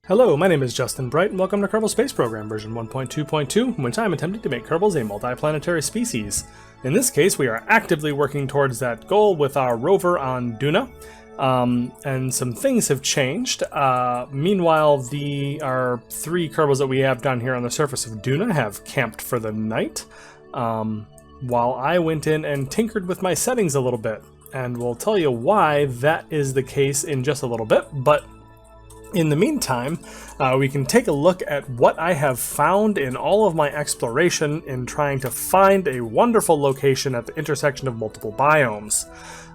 Hello, my name is Justin Bright, and welcome to Kerbal Space Program version 1.2.2, in which I'm attempting to make Kerbals a multiplanetary species. In this case, we are actively working towards that goal with our rover on Duna, and some things have changed. Meanwhile, our three Kerbals that we have down here on the surface of Duna have camped for the night, while I went in and tinkered with my settings a little bit, and we'll tell you why that is the case in just a little bit, but in the meantime, we can take a look at what I have found in all of my exploration in trying to find a wonderful location at the intersection of multiple biomes.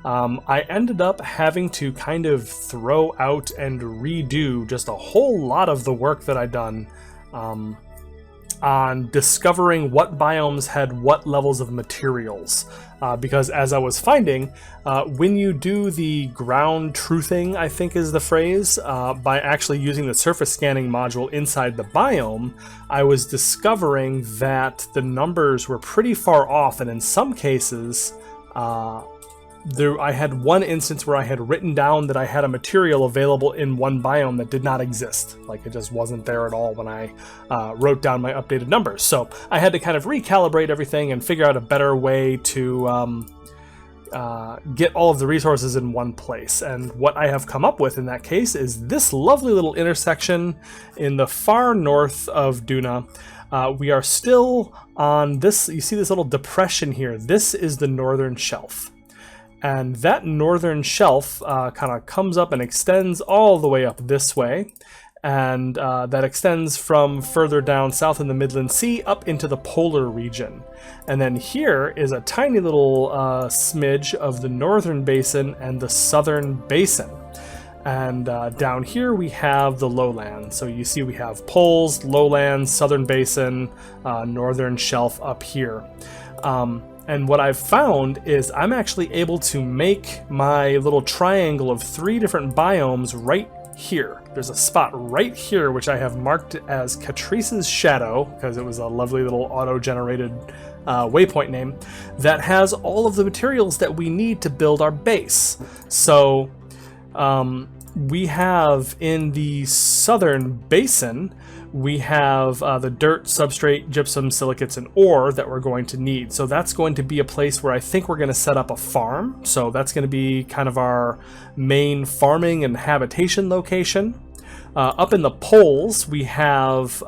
I ended up having to kind of throw out and redo just a whole lot of the work that I'd done on discovering what biomes had what levels of materials. Because as I was finding, when you do the ground truthing, I think is the phrase, by actually using the surface scanning module inside the biome, I was discovering that the numbers were pretty far off, and in some cases, I had one instance where I had written down that I had a material available in one biome that did not exist. Like, it just wasn't there at all when I wrote down my updated numbers. So I had to kind of recalibrate everything and figure out a better way to get all of the resources in one place. And what I have come up with in that case is this lovely little intersection in the far north of Duna. We are still on this, you see this little depression here. This is the northern shelf. And that northern shelf kind of comes up and extends all the way up this way. And that extends from further down south in the Midland Sea up into the polar region. And then here is a tiny little smidge of the northern basin and the southern basin. And down here we have the lowlands. So you see we have poles, lowlands, southern basin, northern shelf up here. And what I've found is I'm actually able to make my little triangle of three different biomes right here. There's a spot right here which I have marked as Catrice's Shadow, because it was a lovely little auto-generated waypoint name, that has all of the materials that we need to build our base. So we have in the southern basin, we have the dirt, substrate, gypsum, silicates, and ore that we're going to need. So that's going to be a place where I think we're going to set up a farm. So that's going to be kind of our main farming and habitation location. Up in the poles, we have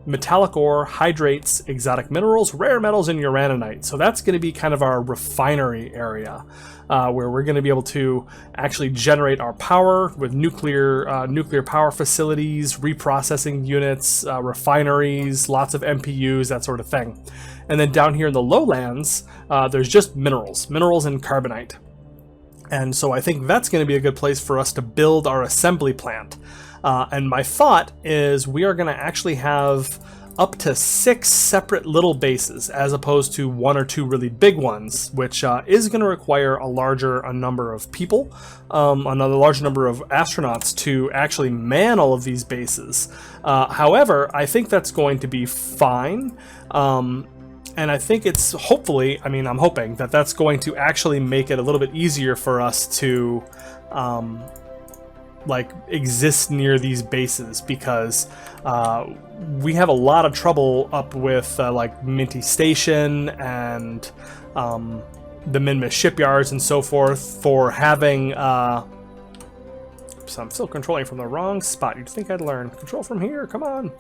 metallic ore, hydrates, exotic minerals, rare metals, and uraninite. So that's going to be kind of our refinery area, where we're going to be able to actually generate our power with nuclear power facilities, reprocessing units, refineries, lots of MPUs, that sort of thing. And then down here in the lowlands, there's just minerals and carbonite. And so I think that's going to be a good place for us to build our assembly plant. And my thought is we are going to actually have up to 6 separate little bases as opposed to 1 or 2 really big ones, which is going to require a larger number of people, another large number of astronauts to actually man all of these bases. However, I think that's going to be fine. And I think it's I'm hoping that that's going to actually make it a little bit easier for us to exist near these bases, because we have a lot of trouble up with Minty Station and the Minmus shipyards and so forth for having so I'm still controlling from the wrong spot. You'd think I'd learn. Control from here, come on.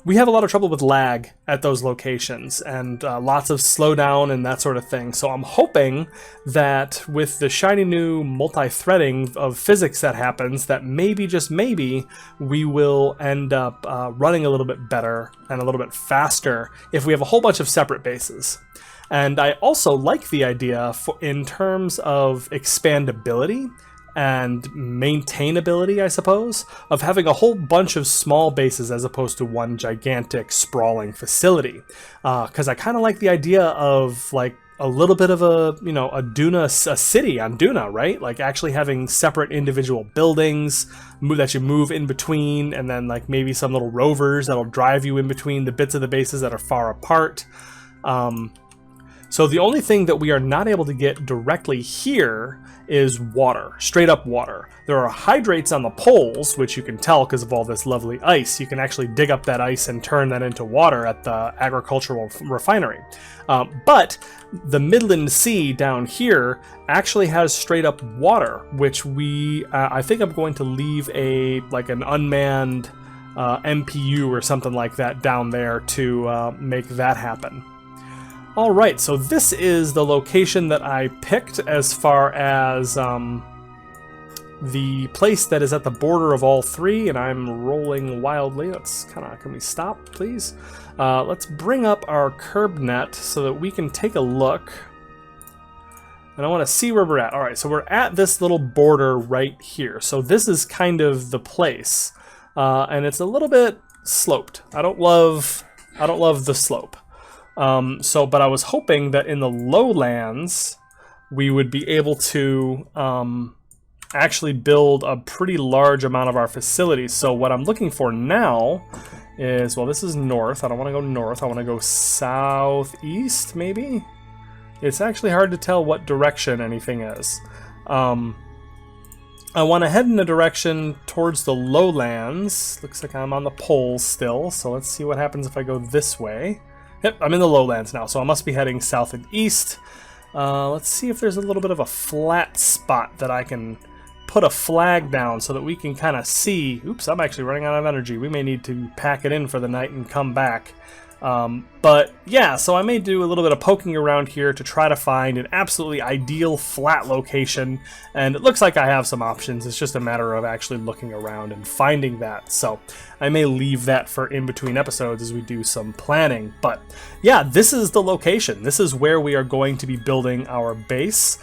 We have a lot of trouble with lag at those locations, and lots of slowdown and that sort of thing. So I'm hoping that with the shiny new multi-threading of physics that happens, that maybe, just maybe, we will end up running a little bit better and a little bit faster if we have a whole bunch of separate bases. And I also like the idea in terms of expandability and maintainability, I suppose, of having a whole bunch of small bases as opposed to one gigantic sprawling facility. Because I kind of like the idea of a little bit of a city on Duna, right? Like actually having separate individual buildings that you move in between, and then maybe some little rovers that'll drive you in between the bits of the bases that are far apart. So the only thing that we are not able to get directly here is water, straight up water. There are hydrates on the poles, which you can tell because of all this lovely ice. You can actually dig up that ice and turn that into water at the agricultural refinery. But the Midland Sea down here actually has straight up water, which I think I'm going to leave an unmanned MPU or something like that down there to make that happen. Alright, so this is the location that I picked as far as the place that is at the border of all three, and I'm rolling wildly. Can we stop, please? Let's bring up our KerbNet so that we can take a look. And I want to see where we're at. Alright, so we're at this little border right here. So this is kind of the place. And it's a little bit sloped. I don't love the slope. But I was hoping that in the lowlands we would be able to actually build a pretty large amount of our facilities. So what I'm looking for now is, well, this is north. I don't want to go north. I want to go southeast, maybe? It's actually hard to tell what direction anything is. I want to head in a direction towards the lowlands. Looks like I'm on the poles still, so let's see what happens if I go this way. Yep, I'm in the lowlands now, so I must be heading south and east. Let's see if there's a little bit of a flat spot that I can put a flag down so that we can kind of see. Oops, I'm actually running out of energy. We may need to pack it in for the night and come back. But yeah, so I may do a little bit of poking around here to try to find an absolutely ideal flat location, and it looks like I have some options. It's just a matter of actually looking around and finding that. So I may leave that for in between episodes as we do some planning. But yeah, this is the location. This is where we are going to be building our base.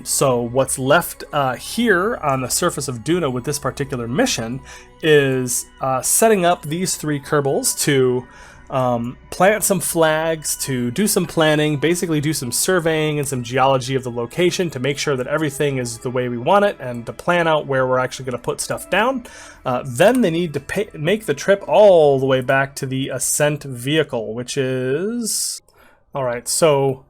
So what's left here on the surface of Duna with this particular mission is setting up these three Kerbals to plant some flags, to do some planning, basically do some surveying and some geology of the location to make sure that everything is the way we want it, and to plan out where we're actually going to put stuff down. Then they need to make the trip all the way back to the ascent vehicle, which is... Alright, so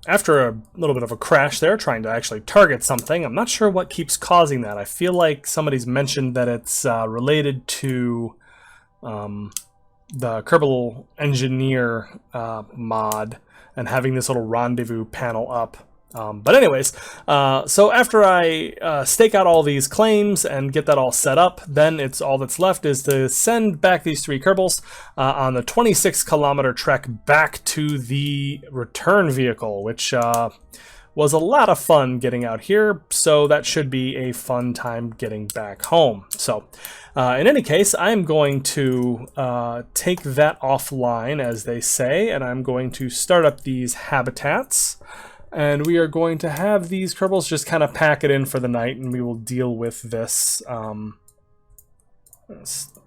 after a little bit of a crash there, trying to actually target something, I'm not sure what keeps causing that. I feel like somebody's mentioned that it's related to... the Kerbal Engineer mod and having this little rendezvous panel up. But anyways, so after I stake out all these claims and get that all set up, then it's all that's left is to send back these three Kerbals on the 26-kilometer trek back to the return vehicle, which was a lot of fun getting out here, so that should be a fun time getting back home. So in any case, I'm going to take that offline, as they say, and I'm going to start up these habitats, and we are going to have these Kerbals just kind of pack it in for the night, and we will deal with this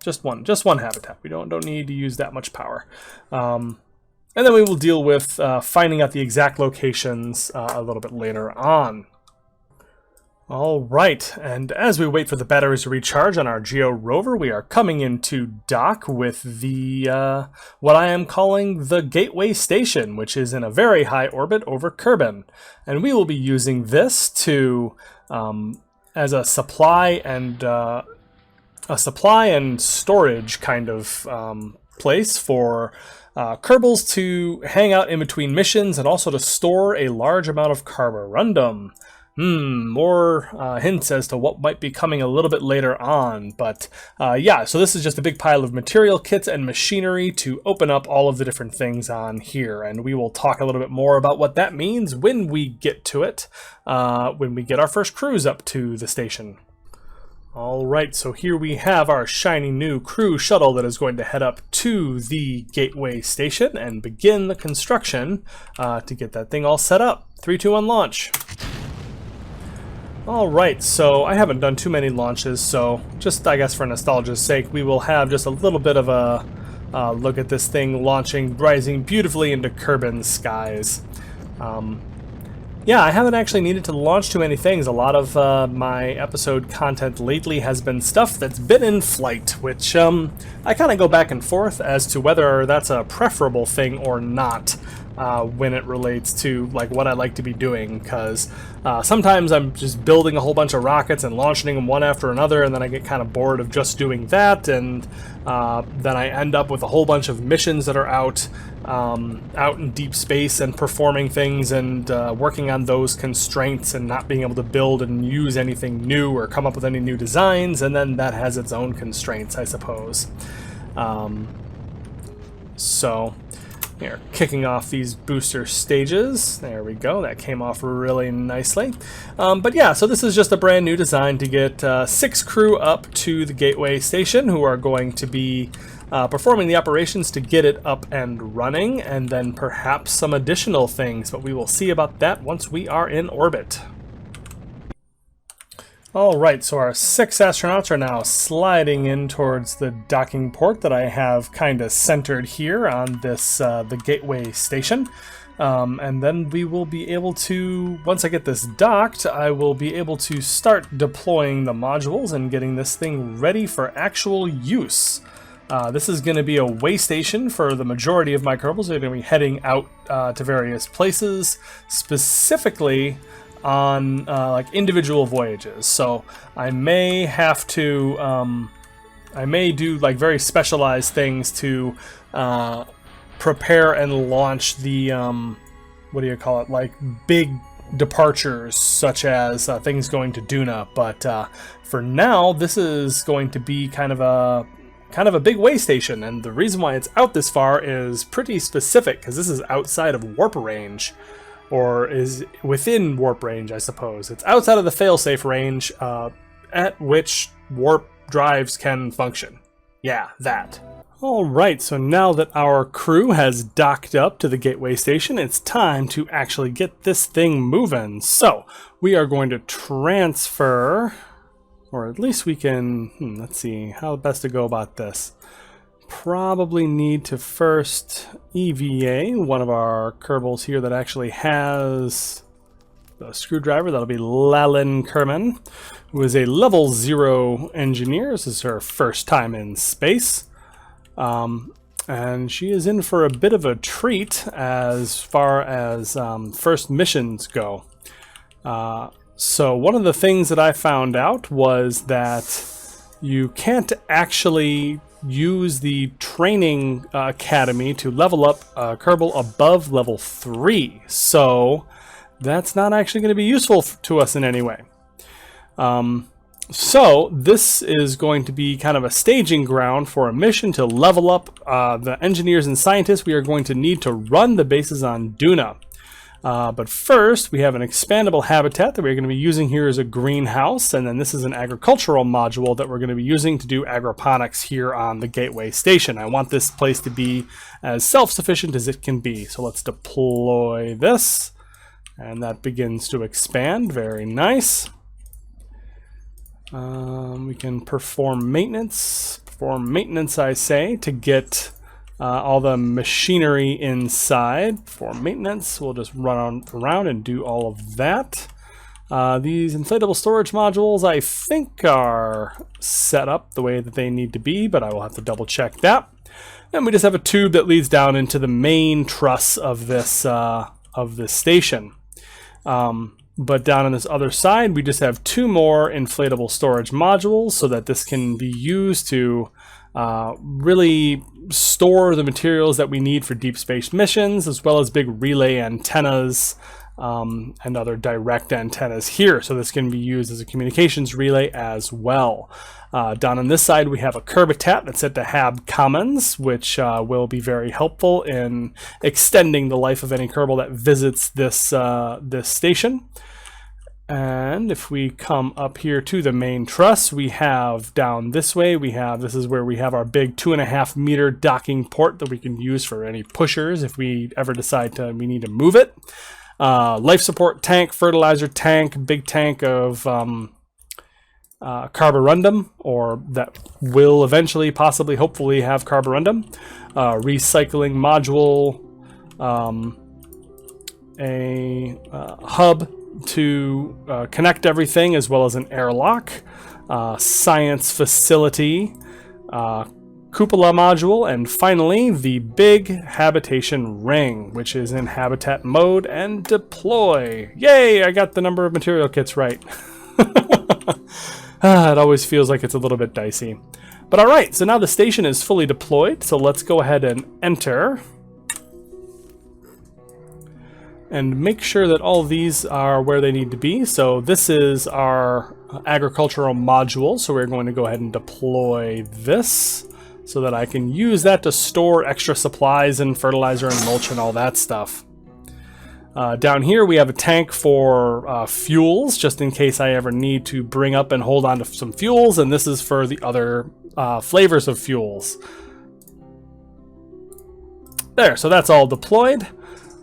just one habitat. We don't need to use that much power. And then we will deal with finding out the exact locations a little bit later on. Alright, and as we wait for the batteries to recharge on our Geo rover, we are coming into dock with the, what I am calling the Gateway Station, which is in a very high orbit over Kerbin. And we will be using this to, as a supply and storage kind of place for Kerbals to hang out in between missions, and also to store a large amount of Carborundum. More hints as to what might be coming a little bit later on, but yeah, so this is just a big pile of material kits and machinery to open up all of the different things on here, and we will talk a little bit more about what that means when we get to it, when we get our first cruise up to the station. Alright, so here we have our shiny new crew shuttle that is going to head up to the Gateway Station and begin the construction to get that thing all set up. 3, 2, 1, launch. Alright, so I haven't done too many launches, so just, I guess for nostalgia's sake, we will have just a little bit of a look at this thing launching, rising beautifully into Kerbin skies. Yeah, I haven't actually needed to launch too many things. A lot of my episode content lately has been stuff that's been in flight, which I kind of go back and forth as to whether that's a preferable thing or not. when it relates to like what I like to be doing, because sometimes I'm just building a whole bunch of rockets and launching them one after another, and then I get kind of bored of just doing that, and then I end up with a whole bunch of missions that are out in deep space and performing things and working on those constraints and not being able to build and use anything new or come up with any new designs, and then that has its own constraints, I suppose. So here, kicking off these booster stages. There we go, that came off really nicely. But yeah, so this is just a brand new design to get 6 crew up to the gateway station who are going to be performing the operations to get it up and running, and then perhaps some additional things, but we will see about that once we are in orbit. Alright, so our 6 astronauts are now sliding in towards the docking port that I have kind of centered here on this the gateway station. And then we will be able to, once I get this docked, I will be able to start deploying the modules and getting this thing ready for actual use. This is going to be a way station for the majority of my Kerbals. They're going to be heading out to various places, specifically on like individual voyages. So I may have to I may do like very specialized things to prepare and launch the what do you call it, like big departures, such as things going to Duna, but for now this is going to be kind of a big way station, and the reason why it's out this far is pretty specific, because this is outside of warp range. Or is within warp range, I suppose. It's outside of the failsafe range at which warp drives can function. Yeah, that. Alright, so now that our crew has docked up to the gateway station, it's time to actually get this thing moving. So, we are going to transfer, or at least we can, let's see, how best to go about this. Probably need to first EVA one of our Kerbals here that actually has the screwdriver. That'll be Lalin Kerbin, who is a level 0 engineer. This is her first time in space. And she is in for a bit of a treat as far as first missions go. So one of the things that I found out was that you can't actually use the training academy to level up Kerbal above level 3. So that's not actually going to be useful to us in any way. So this is going to be kind of a staging ground for a mission to level up the engineers and scientists we are going to need to run the bases on Duna. But first, we have an expandable habitat that we're going to be using here as a greenhouse, and then this is an agricultural module that we're going to be using to do agroponics here on the gateway station. I want this place to be as self-sufficient as it can be. So let's deploy this, and that begins to expand. Very nice. We can perform maintenance. Perform maintenance, I say, to get all the machinery inside. For maintenance, we'll just run around and do all of that. These inflatable storage modules, I think, are set up the way that they need to be, but I will have to double check that. And we just have a tube that leads down into the main truss of this station. But down on this other side, we just have 2 more inflatable storage modules so that this can be used to really store the materials that we need for deep space missions, as well as big relay antennas and other direct antennas here. So this can be used as a communications relay as well. Down on this side, we have a Kerbitat that's set to have commons, which will be very helpful in extending the life of any Kerbal that visits this station. And if we come up here to the main truss, we have down this way, this is where we have our big 2.5 meter docking port that we can use for any pushers if we ever decide we need to move it. Life support tank, fertilizer tank, big tank of Carborundum, or that will eventually, possibly, hopefully have Carborundum. Recycling module, a hub to connect everything, as well as an airlock, science facility, cupola module, and finally the big habitation ring, which is in habitat mode and deploy. Yay, I got the number of material kits right. It always feels like it's a little bit dicey. But all right, so now the station is fully deployed, so let's go ahead and enter. And make sure that all these are where they need to be. So this is our agricultural module, so we're going to go ahead and deploy this so that I can use that to store extra supplies and fertilizer and mulch and all that stuff. Down here we have a tank for fuels, just in case I ever need to bring up and hold on to some fuels, and this is for the other flavors of fuels. There, so that's all deployed.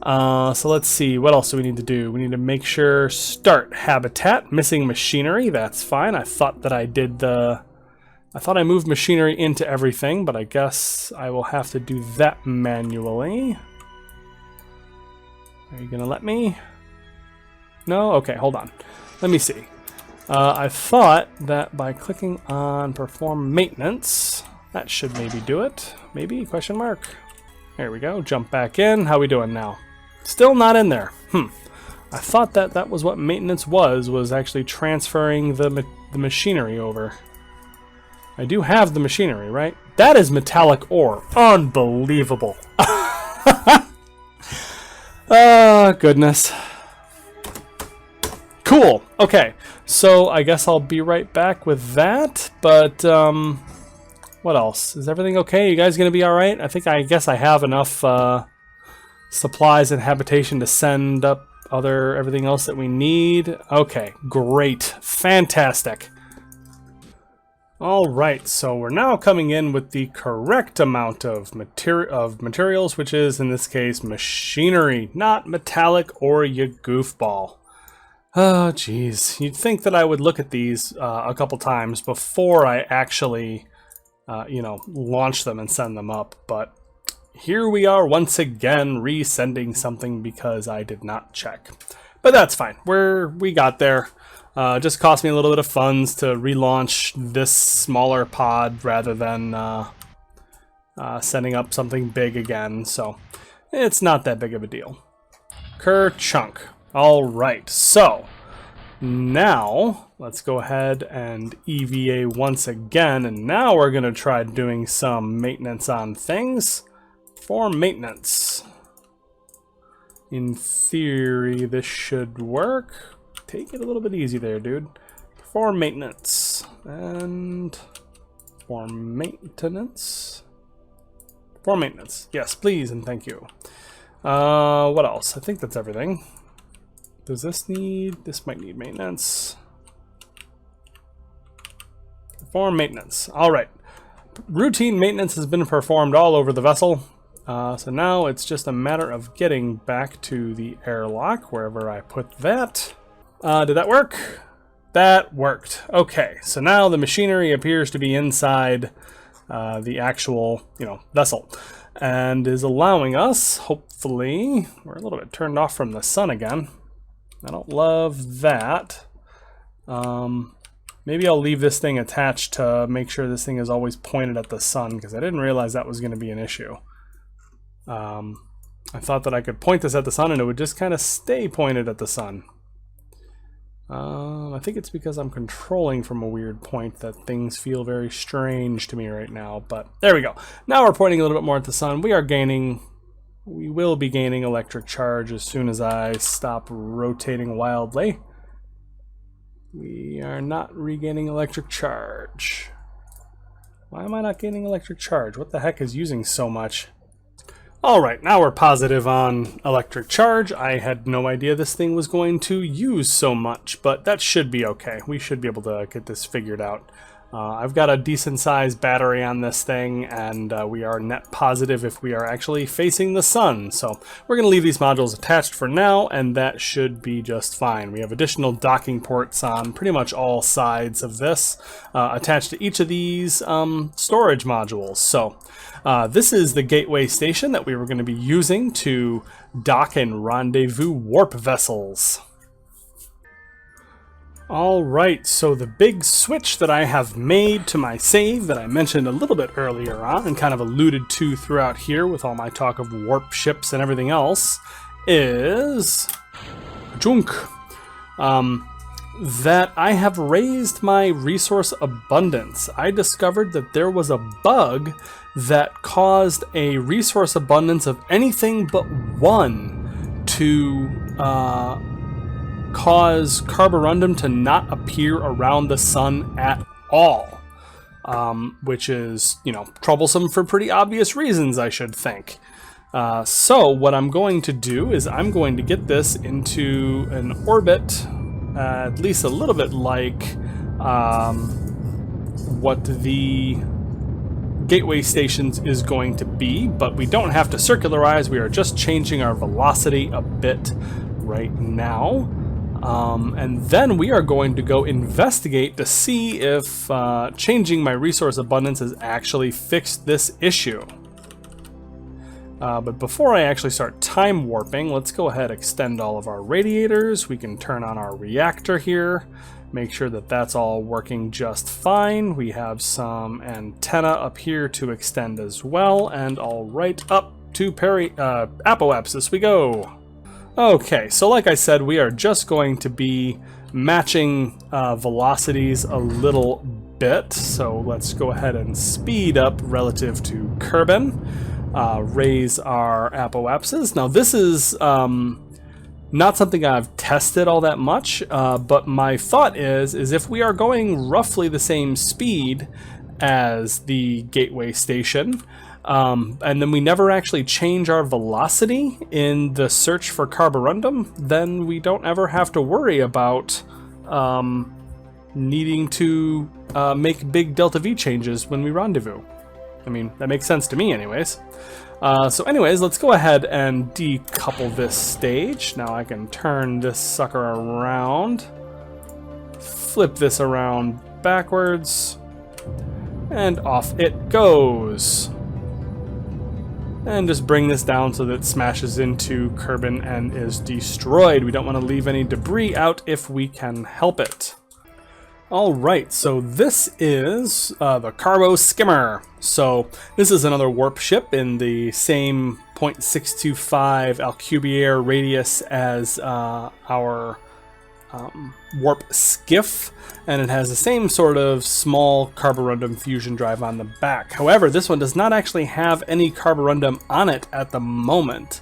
So let's see, what else do we need to do? We need to make sure start habitat, missing machinery, that's fine. I thought that I did I thought I moved machinery into everything, but I guess I will have to do that manually. Are you gonna let me? No? Okay, hold on. Let me see. I thought that by clicking on perform maintenance, that should maybe do it. Maybe? Question mark. There we go. Jump back in. How we doing now? Still not in there. I thought that that was what maintenance was actually transferring the machinery over. I do have the machinery, right? That is metallic ore. Unbelievable. Oh, goodness. Cool. Okay, so I guess I'll be right back with that, but what else? Is everything okay? You guys gonna be all right? I guess I have enough supplies and habitation to send up everything else that we need. Okay, great. Fantastic. All right, so we're now coming in with the correct amount of materials, which is, in this case, machinery, not metallic or you goofball. Oh, geez. You'd think that I would look at these a couple times before I actually, launch them and send them up, but here we are once again resending something because I did not check. But that's fine. We got there. Just cost me a little bit of funds to relaunch this smaller pod rather than sending up something big again, so it's not that big of a deal. Chunk. All right, so now let's go ahead and EVA once again, and now we're going to try doing some maintenance on things. For maintenance. In theory, this should work. Take it a little bit easy there, dude. For maintenance. And for maintenance. For maintenance. Yes, please and thank you. What else? I think that's everything. Does this might need maintenance. For maintenance. All right. Routine maintenance has been performed all over the vessel. So now it's just a matter of getting back to the airlock, wherever I put that. Did that work? That worked. Okay, so now the machinery appears to be inside the actual, vessel, and is allowing us, hopefully, we're a little bit turned off from the sun again. I don't love that. Maybe I'll leave this thing attached to make sure this thing is always pointed at the sun, because I didn't realize that was going to be an issue. I thought that I could point this at the sun and it would just kind of stay pointed at the sun. I think it's because I'm controlling from a weird point that things feel very strange to me right now, but there we go. Now we're pointing a little bit more at the sun. We will be gaining electric charge as soon as I stop rotating wildly. We are not regaining electric charge. Why am I not gaining electric charge? What the heck is using so much? Alright, now we're positive on electric charge. I had no idea this thing was going to use so much, but that should be okay. We should be able to get this figured out. I've got a decent sized battery on this thing, and we are net positive if we are actually facing the sun. So we're going to leave these modules attached for now, and that should be just fine. We have additional docking ports on pretty much all sides of this, attached to each of these storage modules. So this is the gateway station that we were going to be using to dock and rendezvous warp vessels. Alright, so the big switch that I have made to my save that I mentioned a little bit earlier on and kind of alluded to throughout here with all my talk of warp ships and everything else is junk. That I have raised my resource abundance. I discovered that there was a bug that caused a resource abundance of anything but 1 to cause Carborundum to not appear around the sun at all, which is, you know, troublesome for pretty obvious reasons, I should think. So what I'm going to do is I'm going to get this into an orbit, at least a little bit like what the gateway stations is going to be, but we don't have to circularize. We are just changing our velocity a bit right now. And then we are going to go investigate to see if changing my resource abundance has actually fixed this issue. But before I actually start time warping, let's go ahead and extend all of our radiators. We can turn on our reactor here, make sure that that's all working just fine. We have some antenna up here to extend as well, and all right up to apoapsis we go. Okay, so like I said, we are just going to be matching velocities a little bit. So let's go ahead and speed up relative to Kerbin, raise our apoapsis. Now this is not something I've tested all that much, but my thought is if we are going roughly the same speed as the gateway station, and then we never actually change our velocity in the search for Carborundum, then we don't ever have to worry about needing to make big delta V changes when we rendezvous. I mean, that makes sense to me anyways. So anyways, let's go ahead and decouple this stage. Now I can turn this sucker around, flip this around backwards, and off it goes. And just bring this down so that it smashes into Kerbin and is destroyed. We don't want to leave any debris out if we can help it. Alright, so this is the Carbo Skimmer. So this is another warp ship in the same 0.625 Alcubierre radius as our warp skiff, and it has the same sort of small Carborundum fusion drive on the back. However, this one does not actually have any Carborundum on it at the moment.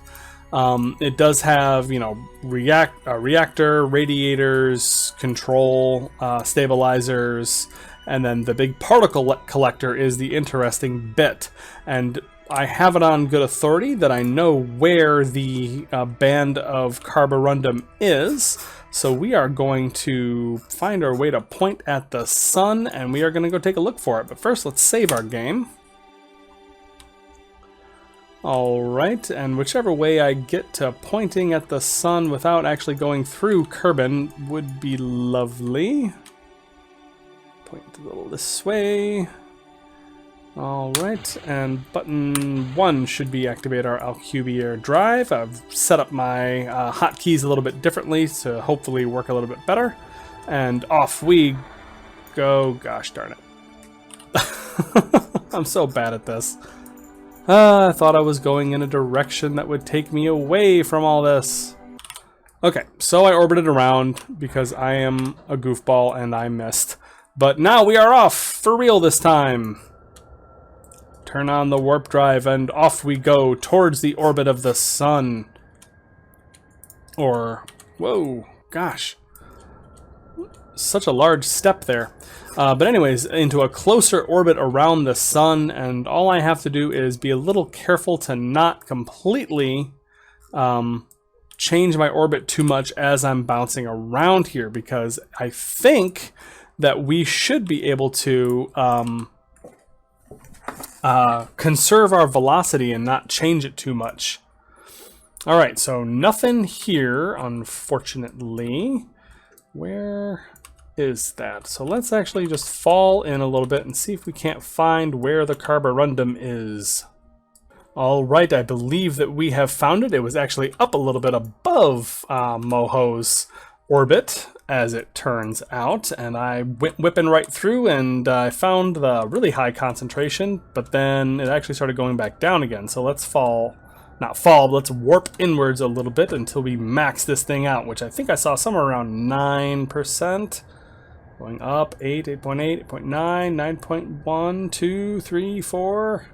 It does have, you know, reactor, radiators, control, stabilizers, and then the big particle collector is the interesting bit. And I have it on good authority that I know where the band of Carborundum is. So we are going to find our way to point at the sun, and we are going to go take a look for it. But first, let's save our game. Alright, and whichever way I get to pointing at the sun without actually going through Kerbin would be lovely. Point a little this way. Alright, and button 1 should be activate our Alcubierre drive. I've set up my hotkeys a little bit differently to hopefully work a little bit better. And off we go. Gosh darn it. I'm so bad at this. I thought I was going in a direction that would take me away from all this. Okay, so I orbited around because I am a goofball and I missed. But now we are off for real this time. Turn on the warp drive and off we go towards the orbit of the sun. Or, whoa, gosh. Such a large step there. But anyways, into a closer orbit around the sun, and all I have to do is be a little careful to not completely change my orbit too much as I'm bouncing around here, because I think that we should be able to conserve our velocity and not change it too much. Alright, so nothing here, unfortunately. Where is that? So let's actually just fall in a little bit and see if we can't find where the Carborundum is. Alright, I believe that we have found it. It was actually up a little bit above Moho's orbit, as it turns out, and I went whipping right through, and I found the really high concentration, but then it actually started going back down again. So let's not fall, but let's warp inwards a little bit until we max this thing out, which I think I saw somewhere around 9%. Going up, 8, 8.8, 8.9, 9.1, 2, 3, 4,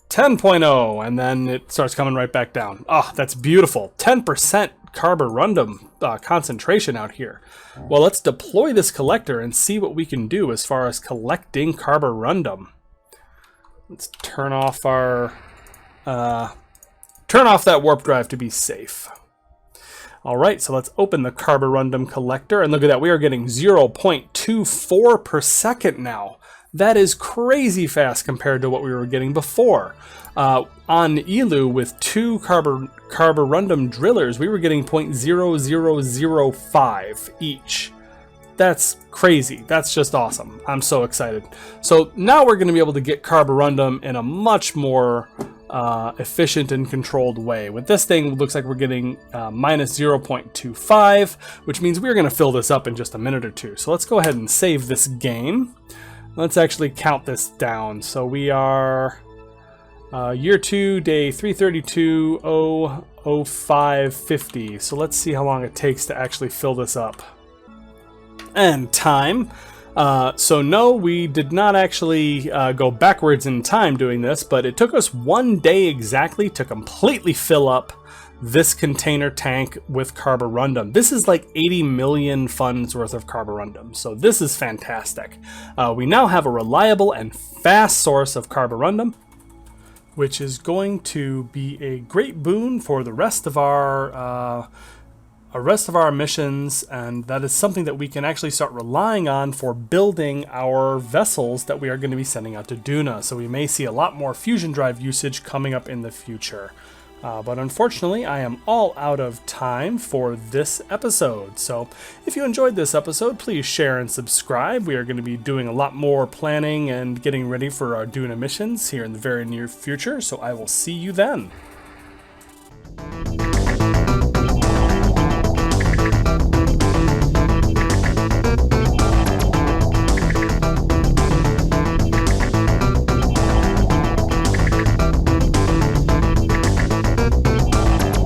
10.0, and then it starts coming right back down. Oh, that's beautiful. 10% Carborundum concentration out here. Well, let's deploy this collector and see what we can do as far as collecting Carborundum. Let's turn off that warp drive to be safe. Alright, so let's open the Carborundum collector, and look at that, we are getting 0.24 per second now. That is crazy fast compared to what we were getting before. On Elu, with 2 Carborundum drillers, we were getting 0.0005 each. That's crazy. That's just awesome. I'm so excited. So now we're going to be able to get Carborundum in a much more efficient and controlled way. With this thing, it looks like we're getting minus 0.25, which means we're going to fill this up in just a minute or two. So let's go ahead and save this game. Let's actually count this down. So we are year 2, day 332, 0550. So let's see how long it takes to actually fill this up. And time. So no, we did not actually go backwards in time doing this, but it took us 1 day exactly to completely fill up this container tank with Carborundum. This is like 80 million funds worth of Carborundum, so this is fantastic. We now have a reliable and fast source of Carborundum, which is going to be a great boon for the rest of our missions, and that is something that we can actually start relying on for building our vessels that we are going to be sending out to Duna. So we may see a lot more fusion drive usage coming up in the future. But unfortunately, I am all out of time for this episode. So if you enjoyed this episode, please share and subscribe. We are going to be doing a lot more planning and getting ready for our Duna missions here in the very near future. So I will see you then.